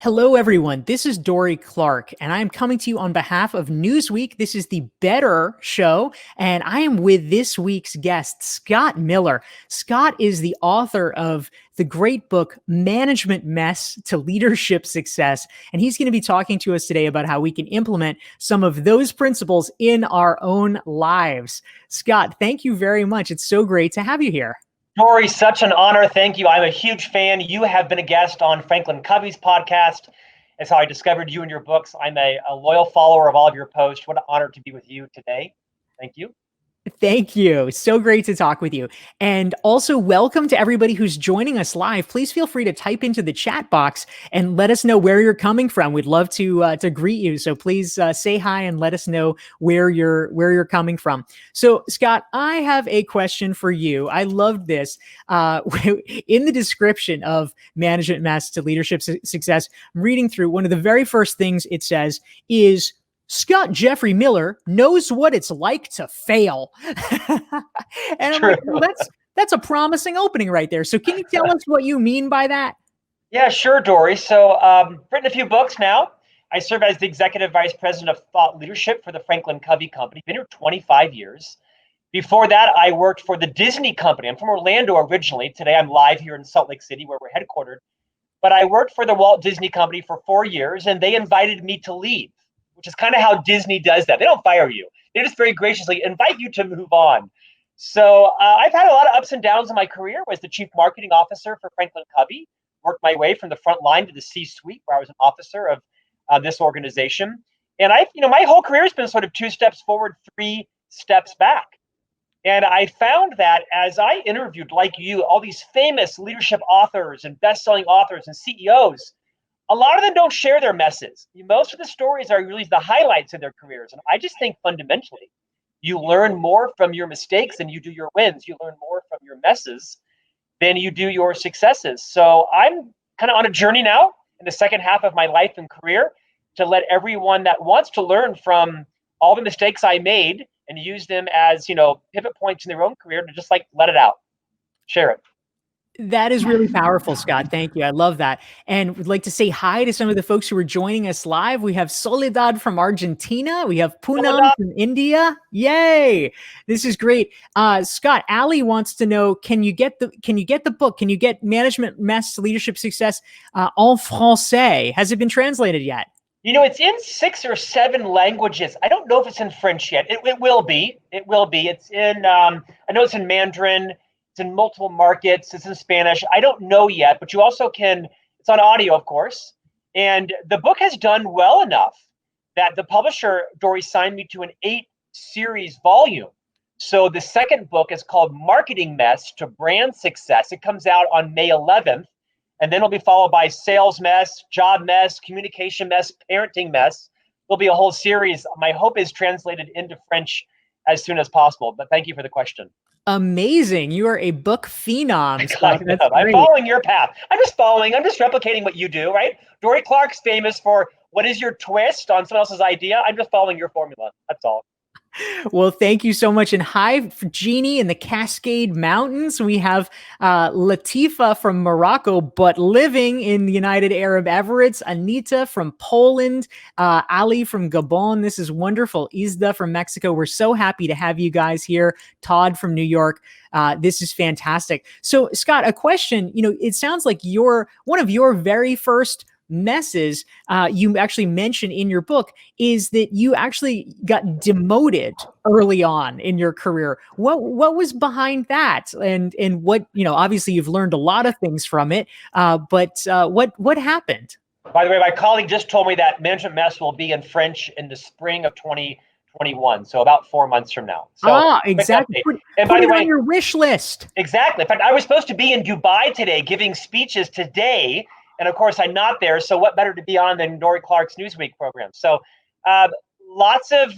Hello, everyone. This is Dorie Clark, and I am coming to you on behalf of Newsweek. This is the Better Show, and I am with this week's guest, Scott Miller. Scott is the author of the great book, Management Mess to Leadership Success, and he's going to be talking to us today about how we can implement some of those principles in our own lives. Scott, thank you very much. It's so great to have you here. Dorie, such an honor. Thank you. I'm a huge fan. You have been a guest on Franklin Covey's podcast. It's how I discovered you and your books. I'm a loyal follower of all of your posts. What an honor to be with you today. Thank you. Thank you. So great to talk with you. And also welcome to everybody who's joining us live. Please feel free to type into the chat box and let us know where you're coming from. We'd love to greet you. So please say hi and let us know where you're coming from. So Scott, I have a question for you. I loved this. In the description of Management Mess to Leadership Success, I'm reading through one of the very first things it says is Scott Jeffrey Miller knows what it's like to fail. And I'm like, well, that's a promising opening right there. So can you tell us what you mean by that? Yeah, sure, Dorie. So written a few books now. I serve as the Executive Vice President of Thought Leadership for the Franklin Covey Company. Been here 25 years. Before that, I worked for the Disney Company. I'm from Orlando originally. Today, I'm live here in Salt Lake City, where we're headquartered. But I worked for the Walt Disney Company for 4 years, and they invited me to leave, which is kind of how Disney does that. They don't fire you. They just very graciously invite you to move on. So I've had a lot of ups and downs in my career. Was the chief marketing officer for Franklin Covey, worked my way from the front line to the C-suite, where I was an officer of this organization. And my whole career has been sort of 2 steps forward, 3 steps back. And I found that as I interviewed, like you, all these famous leadership authors and best-selling authors and CEOs, a lot of them don't share their messes. Most of the stories are really the highlights of their careers. And I just think fundamentally, you learn more from your mistakes than you do your wins. You learn more from your messes than you do your successes. So I'm kind of on a journey now in the second half of my life and career to let everyone that wants to learn from all the mistakes I made and use them as, pivot points in their own career to just let it out, share it. That is really powerful, Scott. Thank you. I love that. And would like to say hi to some of the folks who are joining us live. We have Soledad from Argentina. We have Poonam from India. Yay. This is great. Scott, Ali wants to know, can you get the book? Can you get Management Mess to Leadership Success en français? Has it been translated yet? It's in 6 or 7 languages. I don't know if it's in French yet. It will be. It will be. It's in, I know it's in Mandarin. It's in multiple markets. It's in Spanish. I don't know yet, but you also it's on audio, of course. And the book has done well enough that the publisher, Dorie, signed me to an 8-series volume. So the second book is called Marketing Mess to Brand Success. It comes out on May 11th. And then it'll be followed by Sales Mess, Job Mess, Communication Mess, Parenting Mess. There'll be a whole series. My hope is translated into French as soon as possible. But thank you for the question. Amazing. You are a book phenom, Scott. I'm following your path. I'm just replicating what you do, right? Dorie Clark's famous for what is your twist on someone else's idea. I'm just following your formula. That's all. Well, thank you so much. And hi, Jeannie in the Cascade Mountains. We have Latifa from Morocco, but living in the United Arab Emirates. Anita from Poland. Ali from Gabon. This is wonderful. Izda from Mexico. We're so happy to have you guys here. Todd from New York. This is fantastic. So, Scott, a question. It sounds like one of your very first messes you actually mention in your book is that you actually got demoted early on in your career. What was behind that? And what, obviously you've learned a lot of things from it, but what happened? By the way, my colleague just told me that Management Mess will be in French in the spring of 2021, so about 4 months from now. So exactly. Put it on your wish list. Exactly. In fact, I was supposed to be in Dubai today giving speeches today. And of course, I'm not there. So what better to be on than Dorie Clark's Newsweek program? So lots of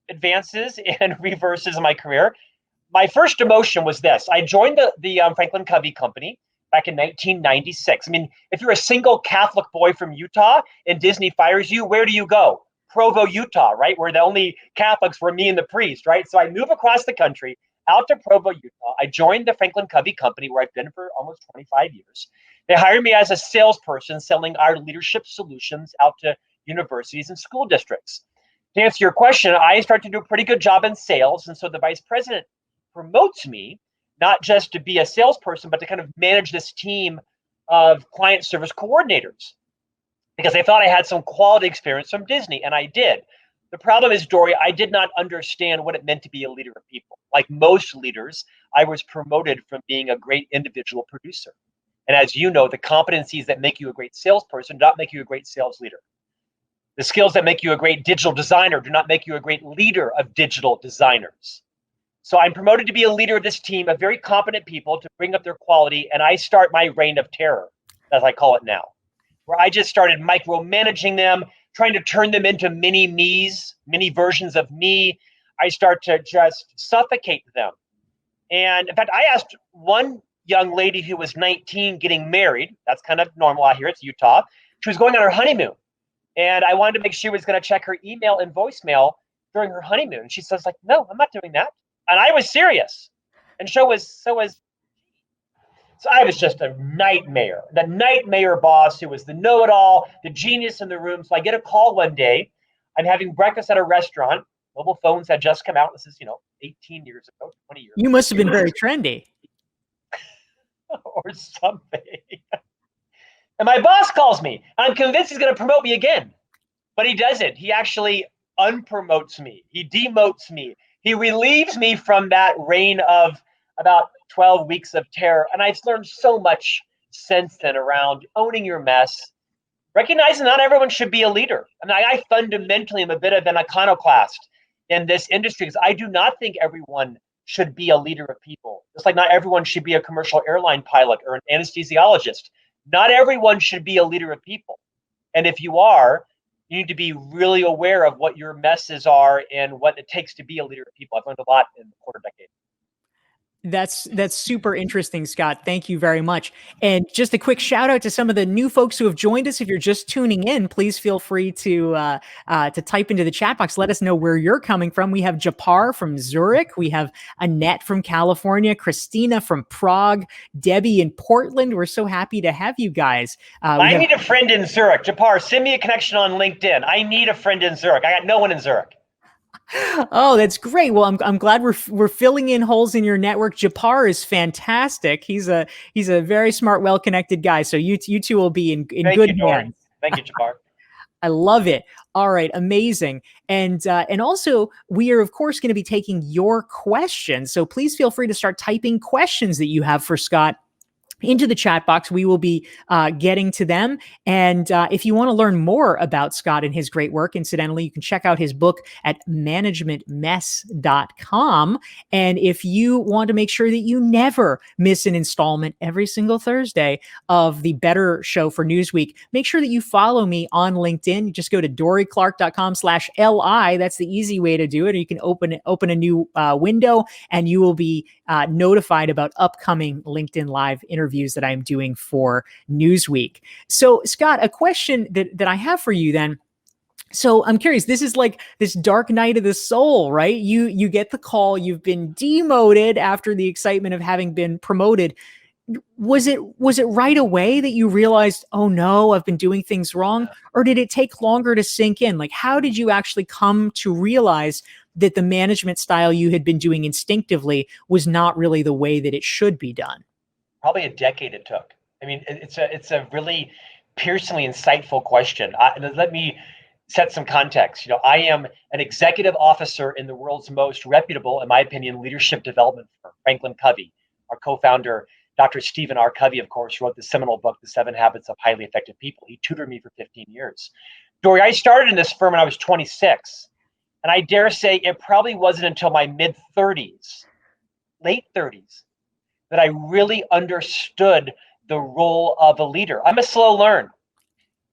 advances and reverses in my career. My first demotion was this. I joined the Franklin Covey Company back in 1996. I mean, if you're a single Catholic boy from Utah and Disney fires you, where do you go? Provo, Utah, right? Where the only Catholics were me and the priest, right? So I move across the country. out to Provo, Utah. I joined the Franklin Covey Company, where I've been for almost 25 years. They hired me as a salesperson selling our leadership solutions out to universities and school districts. To answer your question, I started to do a pretty good job in sales. And so the vice president promotes me, not just to be a salesperson, but to kind of manage this team of client service coordinators, because I thought I had some quality experience from Disney, and I did. The problem is, Dorie, I did not understand what it meant to be a leader of people. Like most leaders, I was promoted from being a great individual producer. And as you know, the competencies that make you a great salesperson do not make you a great sales leader. The skills that make you a great digital designer do not make you a great leader of digital designers. So I'm promoted to be a leader of this team of very competent people to bring up their quality, and I start my reign of terror, as I call it now, where I just started micromanaging them, trying to turn them into mini me's, mini versions of me. I start to just suffocate them. And in fact, I asked one young lady who was 19 getting married. That's kind of normal out here. It's Utah. She was going on her honeymoon. And I wanted to make sure she was going to check her email and voicemail during her honeymoon. And she says, like, no, I'm not doing that. And I was serious. And so I was just a nightmare, the nightmare boss who was the know-it-all, the genius in the room. So I get a call one day. I'm having breakfast at a restaurant. Mobile phones had just come out. This is, 18 years ago, 20 years ago. You must have been very trendy. Or something. And my boss calls me. I'm convinced he's going to promote me again. But he doesn't. He actually unpromotes me. He demotes me. He relieves me from that reign of about 12 weeks of terror. And I've learned so much since then around owning your mess, recognizing not everyone should be a leader. I mean, I fundamentally am a bit of an iconoclast in this industry because I do not think everyone should be a leader of people. Just like not everyone should be a commercial airline pilot or an anesthesiologist. Not everyone should be a leader of people. And if you are, you need to be really aware of what your messes are and what it takes to be a leader of people. I've learned a lot in the quarter decade. That's super interesting, Scott. Thank you very much. And just a quick shout out to some of the new folks who have joined us. If you're just tuning in, please feel free to type into the chat box. Let us know where you're coming from. We have Japar from Zurich. We have Annette from California, Christina from Prague, Debbie in Portland. We're so happy to have you guys. I need a friend in Zurich. Japar, send me a connection on LinkedIn. I need a friend in Zurich. I got no one in Zurich. Oh, that's great. Well, I'm glad we're filling in holes in your network. Japar is fantastic. He's a very smart, well-connected guy. So you two will be in good hands. Thank you, Japar. I love it. All right, amazing. And also we are of course going to be taking your questions. So please feel free to start typing questions that you have for Scott into the chat box. We will be getting to them. And if you want to learn more about Scott and his great work, incidentally, you can check out his book at managementmess.com. And if you want to make sure that you never miss an installment every single Thursday of the Better Show for Newsweek, make sure that you follow me on LinkedIn. You just go to dorieclark.com/LI. That's the easy way to do it. Or you can open a new window and you will be notified about upcoming LinkedIn Live interviews that I'm doing for Newsweek. So, Scott, a question that I have for you then. So I'm curious, this is like this dark night of the soul, right? You get the call, you've been demoted after the excitement of having been promoted. Was it right away that you realized, oh no, I've been doing things wrong? Or did it take longer to sink in? Like, how did you actually come to realize that the management style you had been doing instinctively was not really the way that it should be done? Probably a decade it took. I mean, it's a really piercingly insightful question. Let me set some context. I am an executive officer in the world's most reputable, in my opinion, leadership development firm, Franklin Covey. Our co-founder, Dr. Stephen R. Covey, of course, wrote the seminal book, The 7 Habits of Highly Effective People. He tutored me for 15 years. Dorie, I started in this firm when I was 26. And I dare say it probably wasn't until my mid-30s, late 30s, that I really understood the role of a leader. I'm a slow learn.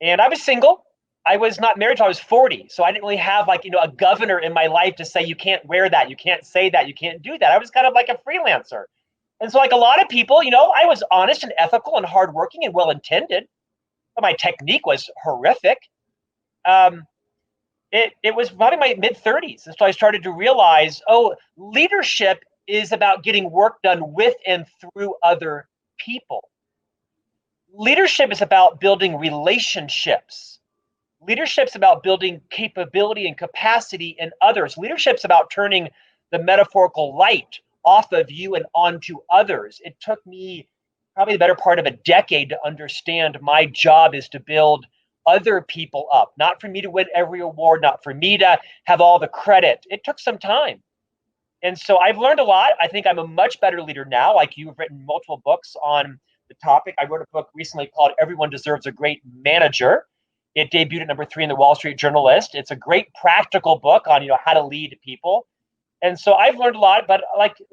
And I was single. I was not married until I was 40. So I didn't really have a governor in my life to say, you can't wear that, you can't say that, you can't do that. I was kind of like a freelancer. And so like a lot of people, I was honest and ethical and hardworking and well-intended, but my technique was horrific. It was probably my mid-30s. And so I started to realize, leadership is about getting work done with and through other people. Leadership is about building relationships. Leadership's about building capability and capacity in others. Leadership's about turning the metaphorical light off of you and onto others. It took me probably the better part of a decade to understand my job is to build other people up, not for me to win every award, not for me to have all the credit. It took some time. And so I've learned a lot. I think I'm a much better leader now. Like, you've written multiple books on the topic. I wrote a book recently called Everyone Deserves a Great Manager. It debuted at number 3 in the Wall Street Journal list. It's a great practical book on, how to lead people. And so I've learned a lot, but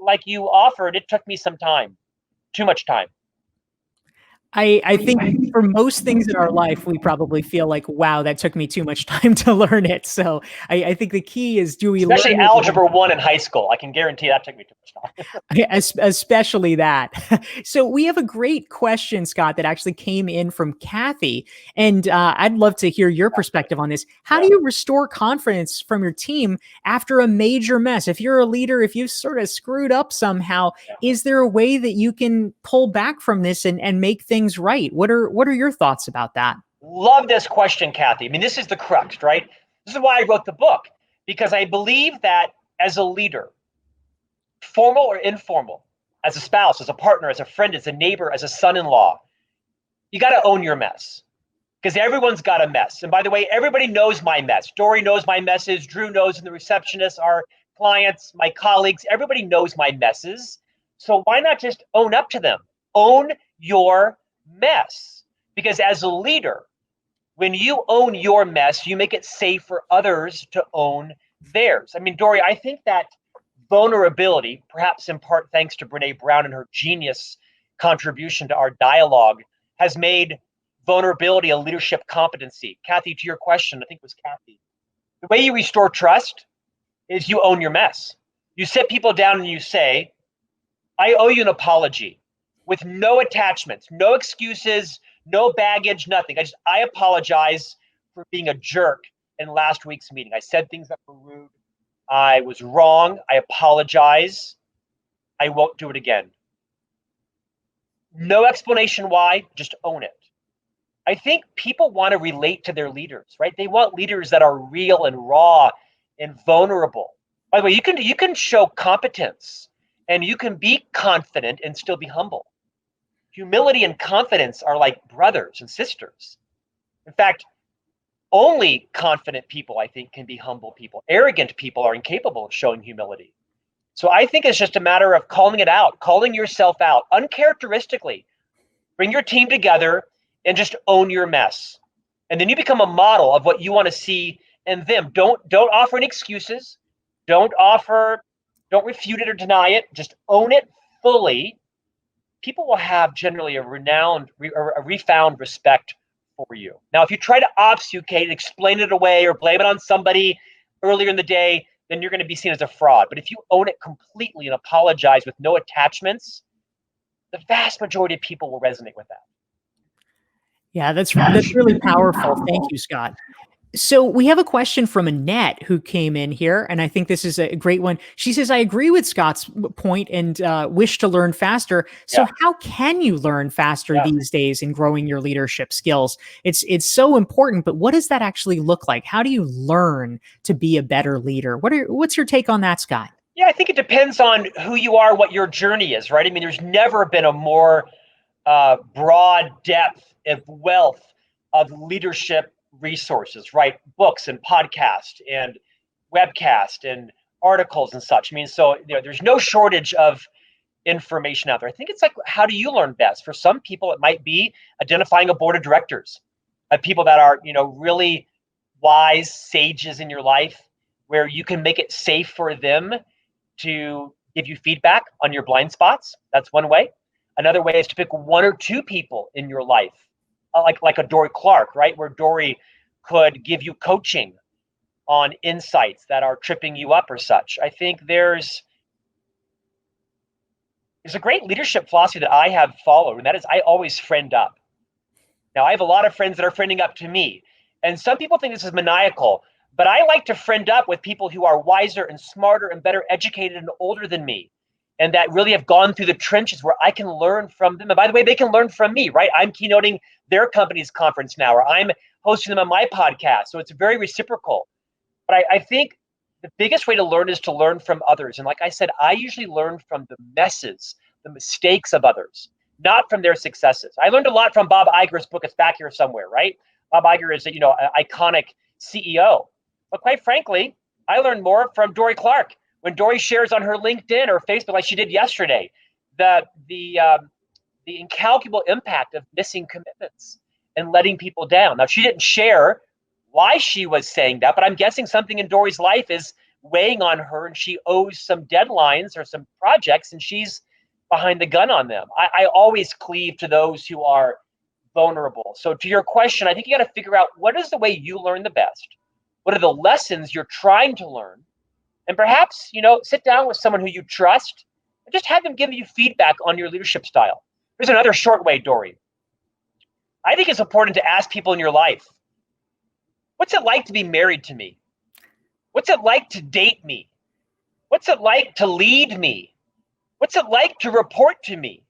like you offered, it took me some time, too much time. I think for most things in our life, we probably feel like, wow, that took me too much time to learn it. So I think the key is, do we Especially learn Algebra 1 in high school. I can guarantee that took me too much time. Especially that. So we have a great question, Scott, that actually came in from Kathy. And I'd love to hear your perspective on this. How do you restore confidence from your team after a major mess? If you're a leader, if you've sort of screwed up somehow, is there a way that you can pull back from this and make things right? What are your thoughts about that? Love this question, Kathy. I mean, this is the crux, right? This is why I wrote the book, because I believe that as a leader, formal or informal, as a spouse, as a partner, as a friend, as a neighbor, as a son-in-law, you got to own your mess, because everyone's got a mess. And by the way, everybody knows my mess. Dorie knows my messes. Drew knows, and the receptionist, our clients, my colleagues, everybody knows my messes. So why not just own up to them? Own your mess. Because as a leader, when you own your mess, you make it safe for others to own theirs. I mean, Dorie, I think that vulnerability, perhaps in part thanks to Brene Brown and her genius contribution to our dialogue, has made vulnerability a leadership competency. Kathy, to your question, I think it was Kathy, the way you restore trust is you own your mess. You sit people down and you say, I owe you an apology, with no attachments, no excuses, no baggage, nothing. I apologize for being a jerk in last week's meeting. I said things that were rude. I was wrong. I apologize. I won't do it again. No explanation why, just own it. I think people want to relate to their leaders, right? They want leaders that are real and raw and vulnerable. By the way, you can show competence and you can be confident and still be humble. Humility and confidence are like brothers and sisters. In fact, only confident people, I think, can be humble people. Arrogant people are incapable of showing humility. So I think it's just a matter of calling it out, calling yourself out uncharacteristically. Bring your team together and just own your mess. And then you become a model of what you want to see in them. Don't offer any excuses. Don't refute it or deny it. Just own it fully. People will have generally a refound respect for you. Now, if you try to obfuscate, explain it away, or blame it on somebody earlier in the day, then you're going to be seen as a fraud. But if you own it completely and apologize with no attachments, the vast majority of people will resonate with that. Yeah, that's really powerful. Thank you, Scott. So we have a question from Annette who came in here, and I think this is a great one. She says, I agree with Scott's point and wish to learn faster. So how can you learn faster these days in growing your leadership skills? It's so important, but what does that actually look like? How do you learn to be a better leader? What's your take on that, Scott? Yeah, I think it depends on who you are, what your journey is, right? I mean, there's never been a more broad depth of wealth of leadership resources, right? Books and podcasts and webcast and articles and such. I mean, so there's no shortage of information out there. I think it's like, how do you learn best? For some people, it might be identifying a board of directors of people that are, really wise sages in your life, where you can make it safe for them to give you feedback on your blind spots. That's one way. Another way is to pick one or two people in your life, like a Dorie Clark, right? Where Dorie could give you coaching on insights that are tripping you up or such. I think there's a great leadership philosophy that I have followed, and that is I always friend up. Now, I have a lot of friends that are friending up to me, and some people think this is maniacal, but I like to friend up with people who are wiser and smarter and better educated and older than me. and that really have gone through the trenches where I can learn from them. And by the way, they can learn from me, right? I'm keynoting their company's conference now, or I'm hosting them on my podcast. So it's very reciprocal. But I think the biggest way to learn is to learn from others. And like I said, I usually learn from the messes, the mistakes of others, not from their successes. I learned a lot from Bob Iger's book. It's back here somewhere, right? Bob Iger is, an iconic CEO. But quite frankly, I learned more from Dorie Clark. When Dorie shares on her LinkedIn or Facebook, like she did yesterday, the incalculable impact of missing commitments and letting people down. Now, she didn't share why she was saying that, but I'm guessing something in Dorie's life is weighing on her, and she owes some deadlines or some projects, and she's behind the gun on them. I always cleave to those who are vulnerable. So to your question, I think you got to figure out, what is the way you learn the best? What are the lessons you're trying to learn? And perhaps, sit down with someone who you trust and just have them give you feedback on your leadership style. There's another short way, Dorie. I think it's important to ask people in your life, what's it like to be married to me? What's it like to date me? What's it like to lead me? What's it like to report to me?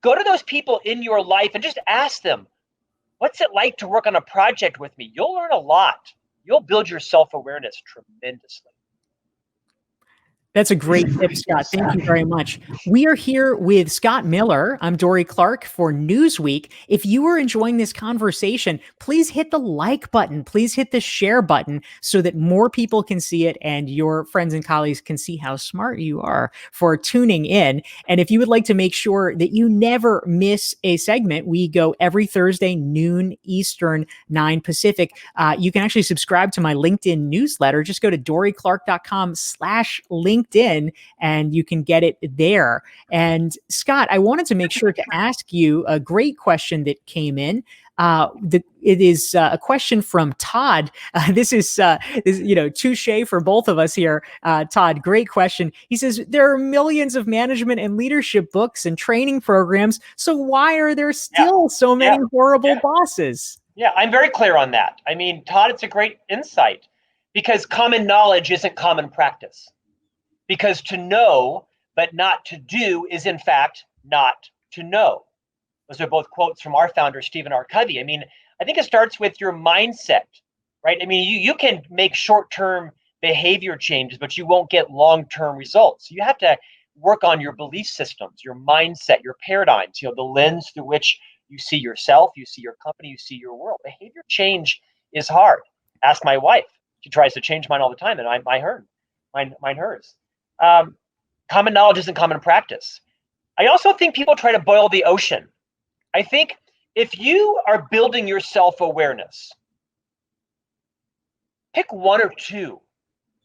Go to those people in your life and just ask them, what's it like to work on a project with me? You'll learn a lot. You'll build your self-awareness tremendously. That's a great tip, Scott. Thank you very much. We are here with Scott Miller. I'm Dorie Clark for Newsweek. If you are enjoying this conversation, please hit the like button. Please hit the share button so that more people can see it and your friends and colleagues can see how smart you are for tuning in. And if you would like to make sure that you never miss a segment, we go every Thursday, noon Eastern, 9 Pacific. You can actually subscribe to my LinkedIn newsletter. Just go to DorieClark.com/LinkedIn. And you can get it there. And Scott, I wanted to make sure to ask you a great question that came in. It is a question from Todd. This is touche for both of us here. Todd, great question. He says, there are millions of management and leadership books and training programs. So why are there still so many horrible bosses? Yeah, I'm very clear on that. I mean, Todd, it's a great insight, because common knowledge isn't common practice. Because to know but not to do is, in fact, not to know. Those are both quotes from our founder, Stephen R. Covey. I mean, I think it starts with your mindset, right? I mean, you can make short-term behavior changes, but you won't get long-term results. You have to work on your belief systems, your mindset, your paradigms, the lens through which you see yourself, you see your company, you see your world. Behavior change is hard. Ask my wife. She tries to change mine all the time, and mine hers. Common knowledge isn't common practice. I also think people try to boil the ocean. I think if you are building your self-awareness, pick one or two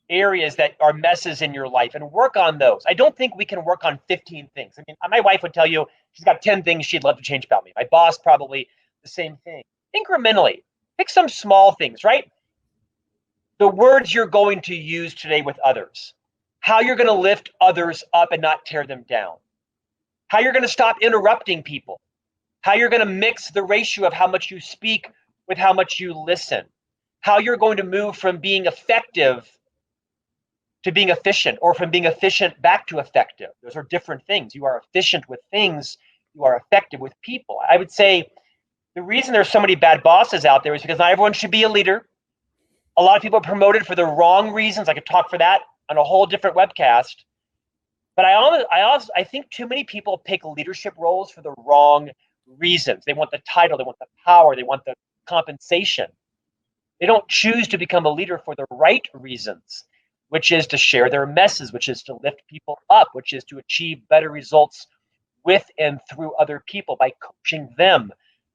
areas that are messes in your life and work on those. I don't think we can work on 15 things. I mean, my wife would tell you she's got 10 things she'd love to change about me. My boss, probably the same thing. Incrementally, pick some small things, right? The words you're going to use today with others. How you're going to lift others up and not tear them down. How you're going to stop interrupting people. How you're going to mix the ratio of how much you speak with how much you listen. How you're going to move from being effective to being efficient, or from being efficient back to effective. Those are different things. You are efficient with things. You are effective with people. I would say the reason there's so many bad bosses out there is because not everyone should be a leader. A lot of people are promoted for the wrong reasons. I could talk for that on a whole different webcast. But I think too many people pick leadership roles for the wrong reasons. They want the title, they want the power, they want the compensation. They don't choose to become a leader for the right reasons, which is to share their messes, which is to lift people up, which is to achieve better results with and through other people by coaching them,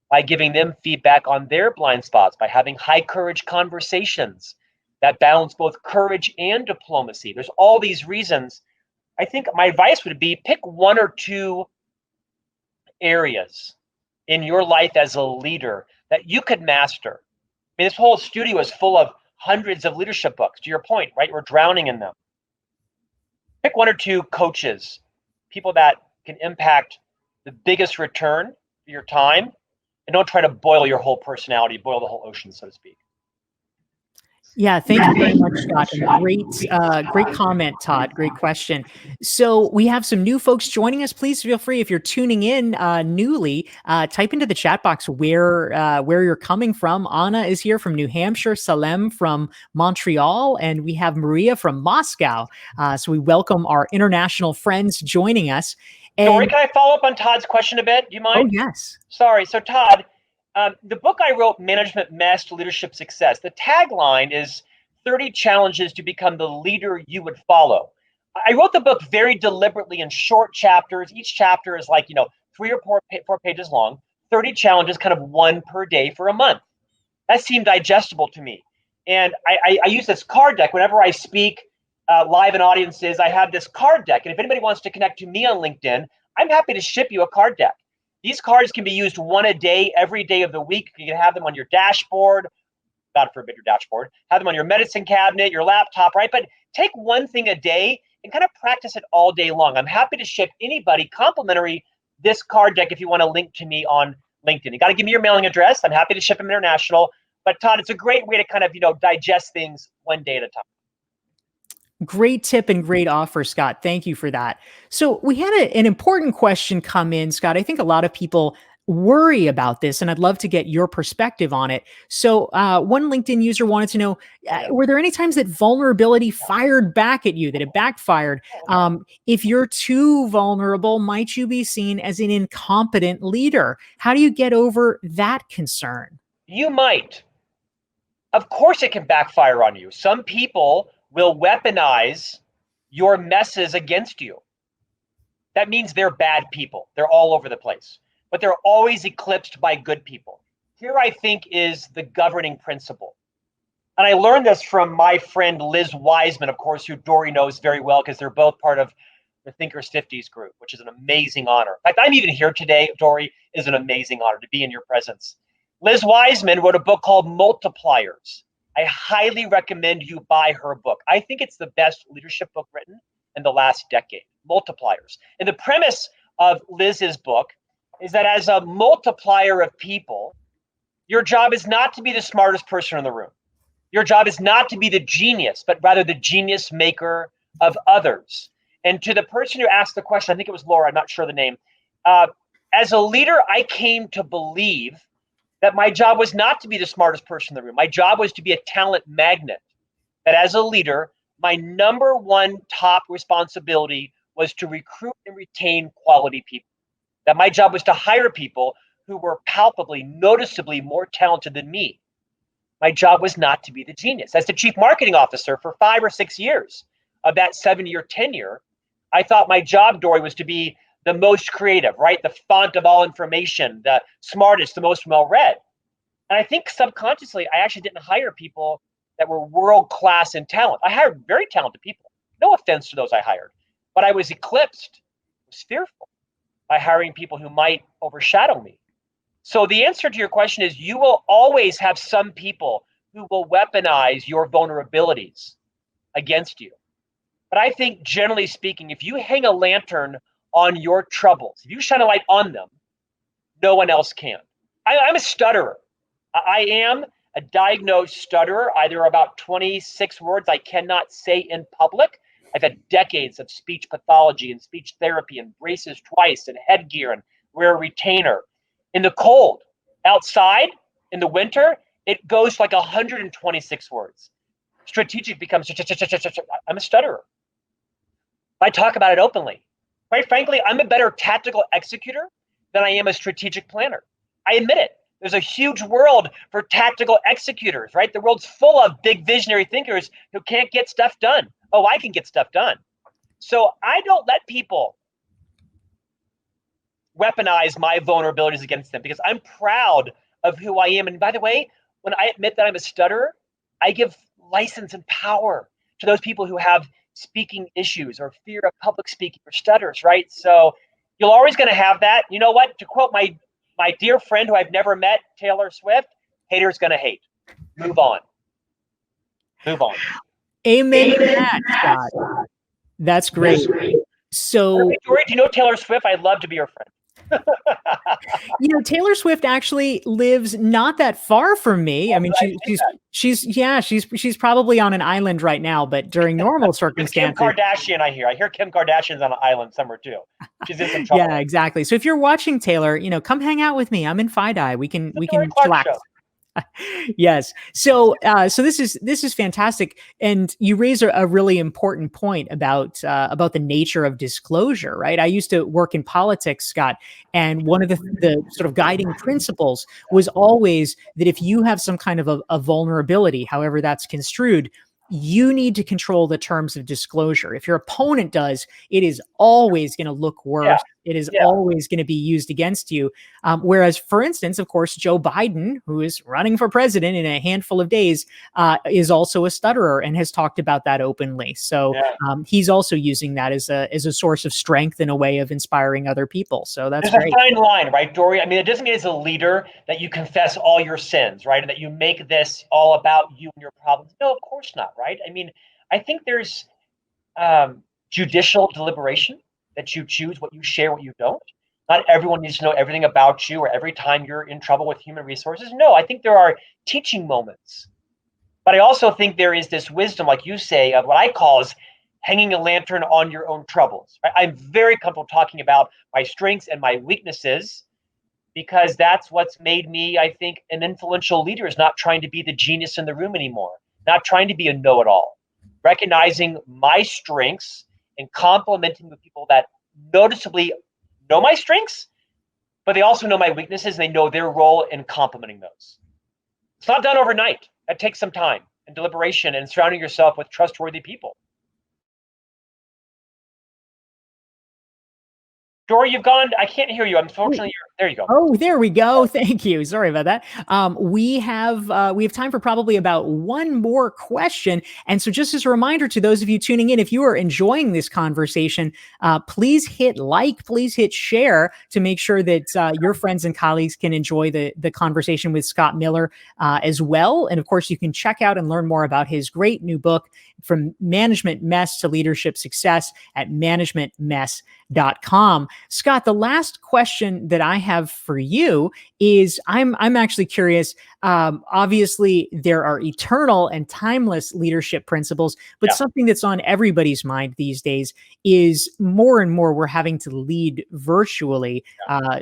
by giving them feedback on their blind spots, by having high courage conversations that balance both courage and diplomacy. There's all these reasons. I think my advice would be pick one or two areas in your life as a leader that you could master. I mean, this whole studio is full of hundreds of leadership books, to your point, right? We're drowning in them. Pick one or two coaches, people that can impact the biggest return for your time, and don't try to boil your whole personality, boil the whole ocean, so to speak. Yeah, thank you very much, Scott. And great comment, Todd. Great question. So we have some new folks joining us. Please feel free if you're tuning in newly, type into the chat box where you're coming from. Anna is here from New Hampshire, Salem from Montreal, and we have Maria from Moscow. So we welcome our international friends joining us. Dorie, And can I follow up on Todd's question a bit? Do you oh mind? yes, Sorry. So, Todd, the book I wrote, Management Master Leadership Success, the tagline is 30 Challenges to Become the Leader You Would Follow. I wrote the book very deliberately in short chapters. Each chapter is like, 3 or 4 pages long, 30 challenges, kind of one per day for a month. That seemed digestible to me. And I use this card deck whenever I speak live in audiences. I have this card deck. And if anybody wants to connect to me on LinkedIn, I'm happy to ship you a card deck. These cards can be used one a day, every day of the week. You can have them on your dashboard, God forbid your dashboard, have them on your medicine cabinet, your laptop, right? But take one thing a day and kind of practice it all day long. I'm happy to ship anybody complimentary this card deck if you want to link to me on LinkedIn. You got to give me your mailing address. I'm happy to ship them international. But Todd, it's a great way to kind of, digest things one day at a time. great tip and great offer, Scott. Thank you for that. So we had an important question come in, Scott. I think a lot of people worry about this, and I'd love to get your perspective on it. So one LinkedIn user wanted to know, were there any times that vulnerability fired back at you, that it backfired? If you're too vulnerable, might you be seen as an incompetent leader? How do you get over that concern? You might. Of course, it can backfire on you. Some people will weaponize your messes against you. That means they're bad people. They're all over the place, but they're always eclipsed by good people. Here, I think, is the governing principle. And I learned this from my friend Liz Wiseman, of course, who Dorie knows very well because they're both part of the Thinkers 50s group, which is an amazing honor. In fact, I'm even here today, Dorie, is an amazing honor to be in your presence. Liz Wiseman wrote a book called Multipliers. I highly recommend you buy her book. I think it's the best leadership book written in the last decade, Multipliers. And the premise of Liz's book is that as a multiplier of people, your job is not to be the smartest person in the room. Your job is not to be the genius, but rather the genius maker of others. And to the person who asked the question, I think it was Laura, I'm not sure the name. As a leader, I came to believe that my job was not to be the smartest person in the room. My job was to be a talent magnet. That as a leader, my number one top responsibility was to recruit and retain quality people. That my job was to hire people who were palpably, noticeably more talented than me. My job was not to be the genius. As the chief marketing officer for 5 or 6 years of that 7-year tenure, I thought my job, Dorie, was to be the most creative, right? The font of all information, the smartest, the most well-read. And I think subconsciously, I actually didn't hire people that were world-class in talent. I hired very talented people. No offense to those I hired. But I was eclipsed, was fearful by hiring people who might overshadow me. So the answer to your question is you will always have some people who will weaponize your vulnerabilities against you. But I think generally speaking, if you hang a lantern on your troubles, if you shine a light on them, no one else can. I'm a stutterer. I am a diagnosed stutterer, either about 26 words I cannot say in public. I've had decades of speech pathology and speech therapy and braces twice and headgear and wear a retainer. In the cold, outside, in the winter, it goes like 126 words. Strategic becomes, I'm a stutterer. I talk about it openly. Quite frankly, I'm a better tactical executor than I am a strategic planner. I admit it. There's a huge world for tactical executors, right? The world's full of big visionary thinkers who can't get stuff done. Oh, I can get stuff done. So I don't let people weaponize my vulnerabilities against them because I'm proud of who I am. And by the way, when I admit that I'm a stutterer, I give license and power to those people who have speaking issues or fear of public speaking or stutters, right? So you're always going to have that. You know what? To quote my dear friend who I've never met, Taylor Swift, haters going to hate. Move on. Move on. Amen to that, Scott. That's great. So, Dorie, do you know Taylor Swift? I'd love to be your friend. Taylor Swift actually lives not that far from me. I mean, I've seen that. she's probably on an island right now, but during normal With Kim circumstances, Kardashian, I hear. I hear Kim Kardashian's on an island somewhere too. She's in some trouble. yeah, exactly. So if you're watching Taylor, come hang out with me. I'm in FiDi. We can The we Dorie can Clark chillax. Show. Yes. So this is fantastic, and you raise a really important point about the nature of disclosure, right? I used to work in politics, Scott, and one of the sort of guiding principles was always that if you have some kind of a vulnerability, however that's construed, you need to control the terms of disclosure. If your opponent does, it is always going to look Yeah, worse. It is yeah. always going to be used against you. Whereas, for instance, of course, Joe Biden, who is running for president in a handful of days, is also a stutterer and has talked about that openly. So Yeah. he's also using that as a source of strength and a way of inspiring other people. So that's There's a great. fine line, right, Dorie? I mean, it doesn't mean as a leader that you confess all your sins, right? And that you make this all about you and your problems. No, of course not, right? I mean, I think there's judicial deliberation that you choose what you share, what you don't. Not everyone needs to know everything about you or every time you're in trouble with human resources. No, I think there are teaching moments. But I also think there is this wisdom, like you say, of what I call is hanging a lantern on your own troubles. Right? I'm very comfortable talking about my strengths and my weaknesses because that's what's made me, I think, an influential leader, is not trying to be the genius in the room anymore, not trying to be a know-it-all, recognizing my strengths and complimenting the people that noticeably know my strengths, but they also know my weaknesses and they know their role in complementing those. It's not done overnight. That takes some time and deliberation and surrounding yourself with trustworthy people. Dorie, you've gone. I can't hear you. Unfortunately, there you go. Oh, there we go. Thank you. Sorry about that. We have time for probably about one more question. And so, just as a reminder to those of you tuning in, if you are enjoying this conversation, please hit like, please hit share to make sure that your friends and colleagues can enjoy the conversation with Scott Miller as well. And of course, you can check out and learn more about his great new book, From Management Mess to Leadership Success, at managementmess.com. Scott, the last question that I have for you is I'm actually curious. Obviously, there are eternal and timeless leadership principles, but something that's on everybody's mind these days is more and more we're having to lead virtually,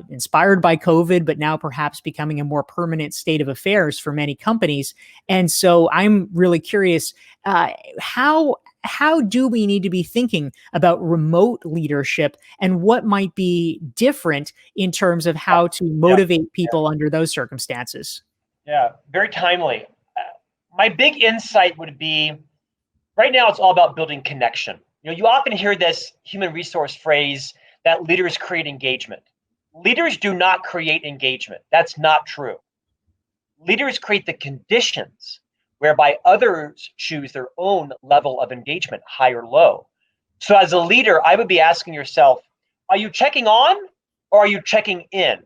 inspired by COVID, but now perhaps becoming a more permanent state of affairs for many companies. And so I'm really curious, how do we need to be thinking about remote leadership, and what might be different in terms of how to motivate people under those circumstances? Yeah, very timely. My big insight would be, right now it's all about building connection. You often hear this human resource phrase that leaders create engagement. Leaders do not create engagement. That's not true. Leaders create the conditions whereby others choose their own level of engagement, high or low. So as a leader, I would be asking yourself, are you checking on or are you checking in?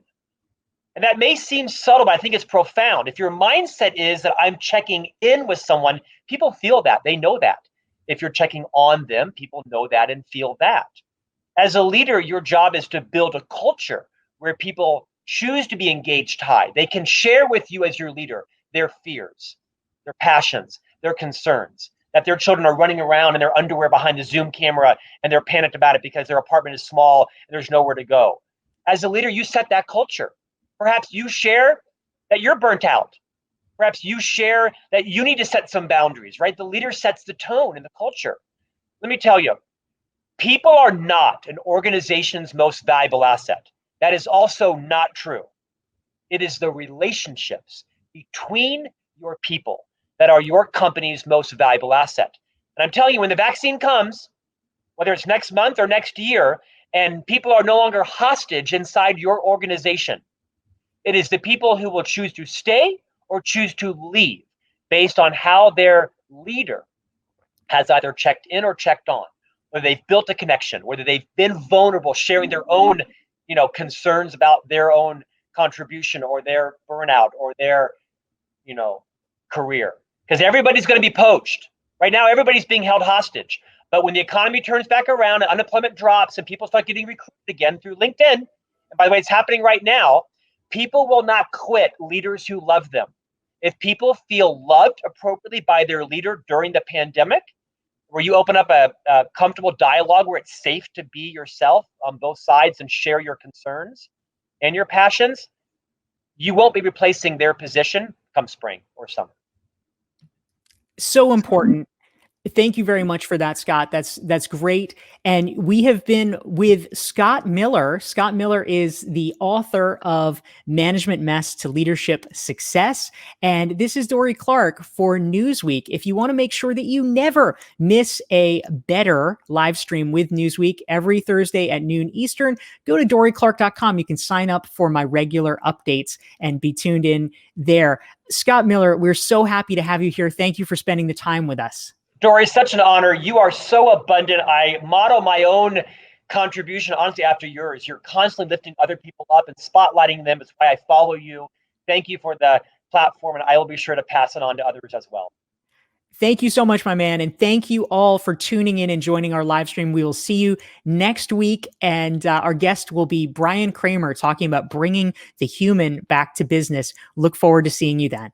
And that may seem subtle, but I think it's profound. If your mindset is that I'm checking in with someone, people feel that. They know that. If you're checking on them, people know that and feel that. As a leader, your job is to build a culture where people choose to be engaged high. They can share with you as your leader their fears, their passions, their concerns, that their children are running around in their underwear behind the Zoom camera and they're panicked about it because their apartment is small and there's nowhere to go. As a leader, you set that culture. Perhaps you share that you're burnt out. Perhaps you share that you need to set some boundaries, right? The leader sets the tone in the culture. Let me tell you, people are not an organization's most valuable asset. That is also not true. It is the relationships between your people that are your company's most valuable asset. And I'm telling you, when the vaccine comes, whether it's next month or next year, and people are no longer hostage inside your organization, it is the people who will choose to stay or choose to leave based on how their leader has either checked in or checked on, whether they've built a connection, whether they've been vulnerable, sharing their own, concerns about their own contribution or their burnout or their, career. Because everybody's going to be poached. Right now, everybody's being held hostage. But when the economy turns back around and unemployment drops and people start getting recruited again through LinkedIn and by the way, it's happening right now, people will not quit leaders who love them. If people feel loved appropriately by their leader during the pandemic, where you open up a comfortable dialogue where it's safe to be yourself on both sides and share your concerns and your passions, you won't be replacing their position come spring or summer. So important. Thank you very much for that, Scott. That's great. And we have been with Scott Miller. Scott Miller is the author of Management Mess to Leadership Success. And this is Dorie Clark for Newsweek. If you want to make sure that you never miss a better live stream with Newsweek every Thursday at noon Eastern, go to DorieClark.com. You can sign up for my regular updates and be tuned in there. Scott Miller, we're so happy to have you here. Thank you for spending the time with us. Dorie, such an honor. You are so abundant. I model my own contribution, honestly, after yours. You're constantly lifting other people up and spotlighting them. It's why I follow you. Thank you for the platform, and I will be sure to pass it on to others as well. Thank you so much, my man. And thank you all for tuning in and joining our live stream. We will see you next week. And our guest will be Brian Kramer talking about bringing the human back to business. Look forward to seeing you then.